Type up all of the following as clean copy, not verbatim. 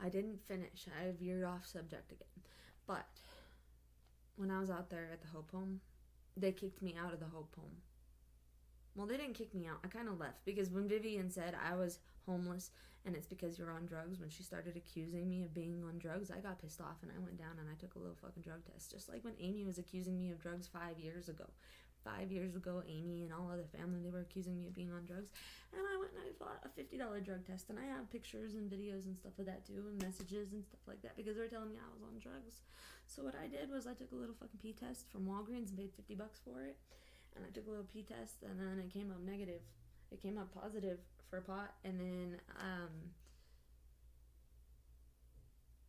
I didn't finish. I veered off subject again. But when I was out there at the Hope Home, they kicked me out of the Hope Home. Well, they didn't kick me out. I kind of left because when Vivian said I was homeless and it's because you're on drugs, when she started accusing me of being on drugs, I got pissed off and I went down and I took a little fucking drug test. Just like when Amy was accusing me of drugs 5 years ago. 5 years ago, Amy and all other family, they were accusing me of being on drugs. And I went and I bought a $50 drug test. And I have pictures and videos and stuff of that too, and messages and stuff like that, because they were telling me I was on drugs. So what I did was I took a little fucking pee test from Walgreens and paid $50 for it. And I took a little pee test, and then it came up negative. It came up positive for pot, and then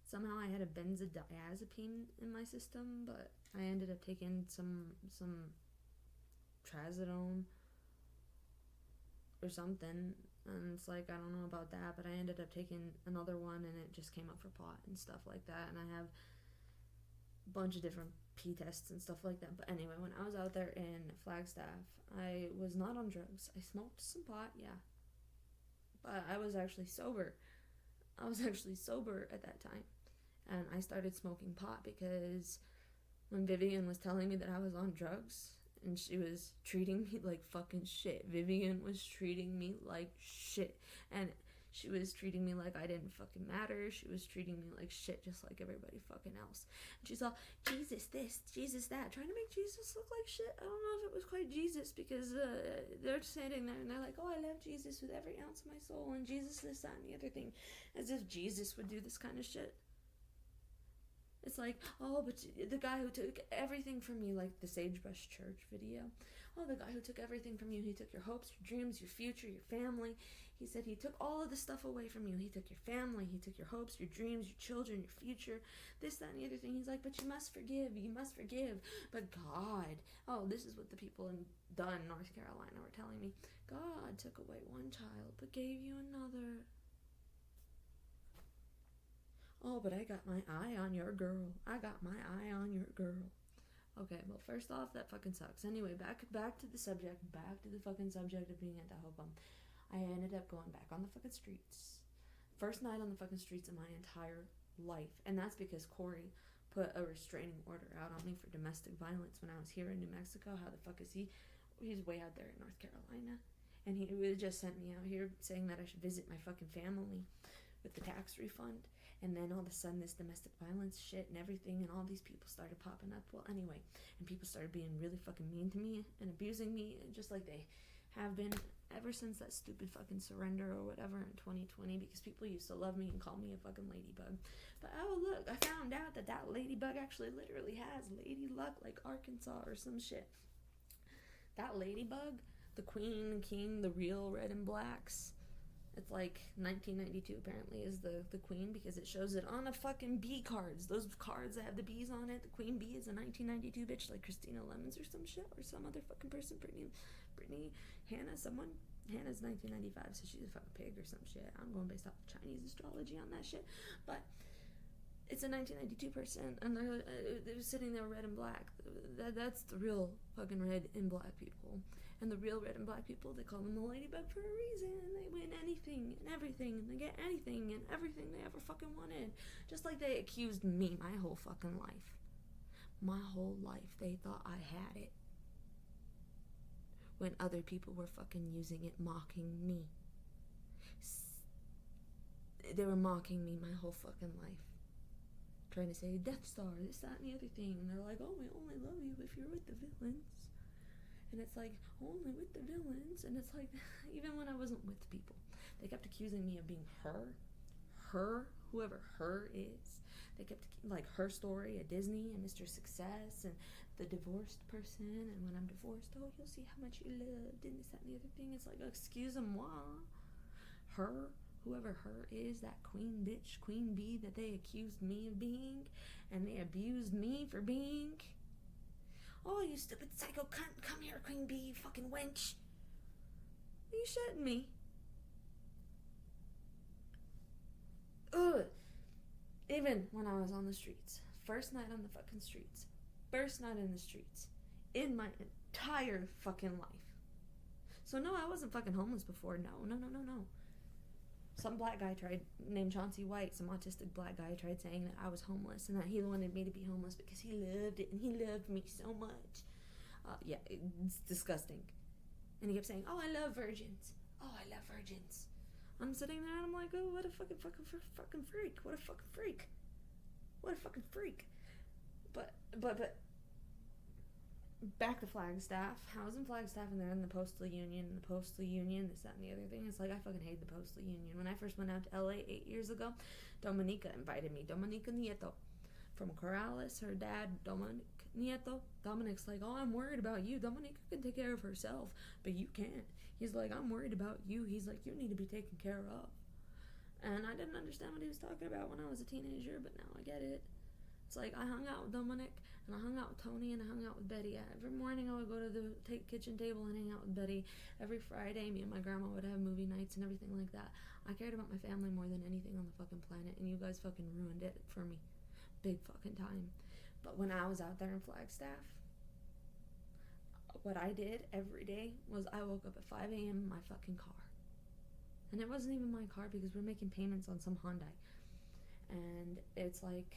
somehow I had a benzodiazepine in my system, but I ended up taking some trazodone or something, and it's like, I don't know about that, but I ended up taking another one, and it just came up for pot and stuff like that, and I have a bunch of different pee tests and stuff like that. But anyway, when I was out there in Flagstaff, I was not on drugs. I smoked some pot, yeah, but I was actually sober. I was actually sober at that time, and I started smoking pot because when Vivian was telling me that I was on drugs and she was treating me like fucking shit. Vivian was treating me like shit, and she was treating me like I didn't fucking matter. She was treating me like shit, just like everybody fucking else. And she's all, Jesus this, Jesus that, trying to make Jesus look like shit. I don't know if it was quite Jesus, because they're standing there and they're like, oh, I love Jesus with every ounce of my soul, and Jesus this, that, and the other thing. As if Jesus would do this kind of shit. It's like, oh, but the guy who took everything from you, like the Sagebrush Church video. Oh, the guy who took everything from you. He took your hopes, your dreams, your future, your family. He said he took all of the stuff away from you. He took your family. He took your hopes, your dreams, your children, your future, this, that, and the other thing. He's like, but you must forgive. You must forgive. But God, oh, this is what the people in Dunn, North Carolina were telling me. God took away one child, but gave you another. Oh, but I got my eye on your girl. I got my eye on your girl. Okay, well, first off, that fucking sucks. Anyway, back to the subject. Back to the fucking subject of being at the Hope Home. I ended up going back on the fucking streets. First night on the fucking streets of my entire life. And that's because Corey put a restraining order out on me for domestic violence when I was here in New Mexico. How the fuck is he? He's way out there in North Carolina. And he just sent me out here saying that I should visit my fucking family with the tax refund. And then all of a sudden this domestic violence shit and everything, and all these people started popping up. Well, anyway, and people started being really fucking mean to me and abusing me, just like they have been ever since that stupid fucking surrender or whatever in 2020, because people used to love me and call me a fucking ladybug. But oh look, I found out that ladybug actually literally has lady luck, like Arkansas or some shit. That ladybug, the queen, king, the real red and blacks, it's like 1992 apparently is the queen, because it shows it on a fucking bee cards. Those cards that have the bees on it. The queen bee is a 1992 bitch like Christina Lemons or some shit, or some other fucking person. Brittany Hannah, someone. Hannah's 1995, so she's a fucking pig or some shit. I'm going based off of Chinese astrology on that shit. But it's a 1992 person, and they're sitting there red and black. That's the real fucking red and black people. And the real red and black people, they call them the ladybug for a reason. They win anything and everything, and they get anything and everything they ever fucking wanted. Just like they accused me my whole fucking life. My whole life, they thought I had it. When other people were fucking using it, mocking me. They were mocking me my whole fucking life. Trying to say, Death Star, this, that, and the other thing. And they're like, oh, we only love you if you're with the villains. And it's like, only with the villains. And it's like, even when I wasn't with the people, they kept accusing me of being her, whoever her is. They kept, like, Her Story at Disney and Mr. Success and the divorced person. And when I'm divorced, oh, you'll see how much you lived and this, that, and the other thing. It's like, excuse-moi. Her, whoever her is, that queen bitch, queen bee that they accused me of being, and they abused me for being. Oh, you stupid psycho cunt, come here, queen bee, you fucking wench. Are you shitting me? Ugh. Even when I was on the streets, first night on the fucking streets, first night in the streets, in my entire fucking life. So no, I wasn't fucking homeless before, no. some black guy named Chauncey White, some autistic black guy tried saying that I was homeless and that he wanted me to be homeless because he loved it and he loved me so much. Yeah, it's disgusting. And he kept saying, oh, I love virgins. Oh, I love virgins. I'm sitting there and I'm like, oh, what a fucking freak. What a fucking freak. What a fucking freak. But back to Flagstaff. I was in Flagstaff and they're in the Postal Union, this, that, and the other thing. It's like, I fucking hate the Postal Union. When I first went out to LA 8 years ago, Dominica invited me. Dominica Nieto from Corrales, her dad, Dominic Nieto. Dominic's like, oh, I'm worried about you. Dominica can take care of herself, but you can't. He's like, I'm worried about you. He's like, you need to be taken care of. And I didn't understand what he was talking about when I was a teenager, but now I get it. It's like, I hung out with Dominic, and I hung out with Tony, and I hung out with Betty. Every morning I would go to the kitchen table and hang out with Betty. Every Friday, me and my grandma would have movie nights and everything like that. I cared about my family more than anything on the fucking planet, and you guys fucking ruined it for me. Big fucking time. But when I was out there in Flagstaff, what I did every day was I woke up at 5 a.m. in my fucking car. And it wasn't even my car because we're making payments on some Hyundai. And it's like,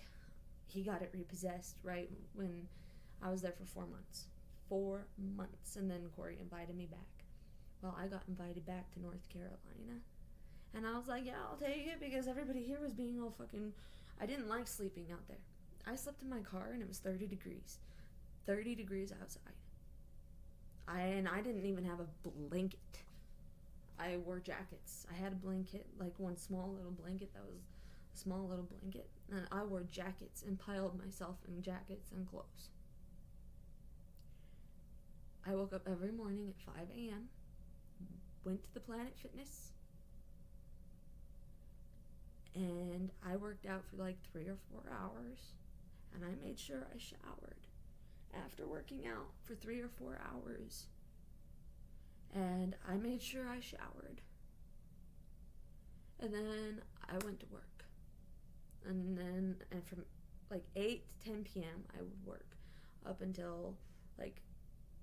he got it repossessed right when I was there for 4 months. 4 months. And then Corey invited me back. Well, I got invited back to North Carolina. And I was like, yeah, I'll take it because everybody here was being all fucking... I didn't like sleeping out there. I slept in my car and it was 30 degrees. 30 degrees outside. I didn't even have a blanket. I wore jackets. I had a blanket, like one small little blanket that was a small little blanket. And I wore jackets and piled myself in jackets and clothes. I woke up every morning at 5 a.m., went to the Planet Fitness, and I worked out for like 3 or 4 hours, and I made sure I showered after working out for 3 or 4 hours. And I made sure I showered. And then I went to work. And from like 8 to 10 p.m. I would work up until like,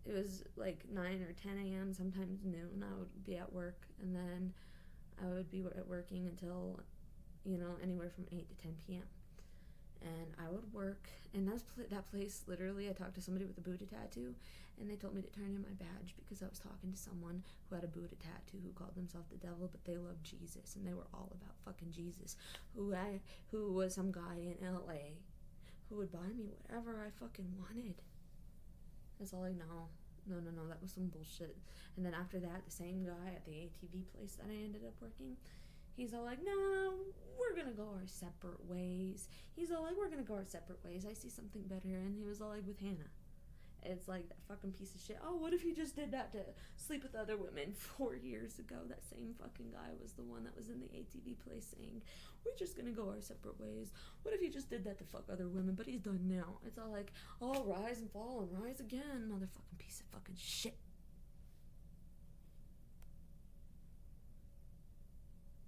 it was like 9 or 10 a.m., sometimes noon. I would be at work, and then I would be working until, anywhere from 8 to 10 p.m. And I would work, and that place, literally, I talked to somebody with a Buddha tattoo, and they told me to turn in my badge because I was talking to someone who had a Buddha tattoo who called themselves the devil, but they loved Jesus, and they were all about fucking Jesus, who was some guy in LA who would buy me whatever I fucking wanted. It's all like, no, that was some bullshit. And then after that, the same guy at the ATV place that I ended up working, he's all like, no, we're gonna go our separate ways. I see something better. And he was all like, with Hannah. It's like, that fucking piece of shit. Oh, what if he just did that to sleep with other women 4 years ago? That same fucking guy was the one that was in the ATV place saying, we're just gonna go our separate ways. What if he just did that to fuck other women? But he's done now. It's all like, oh, rise and fall and rise again. Motherfucking piece of fucking shit.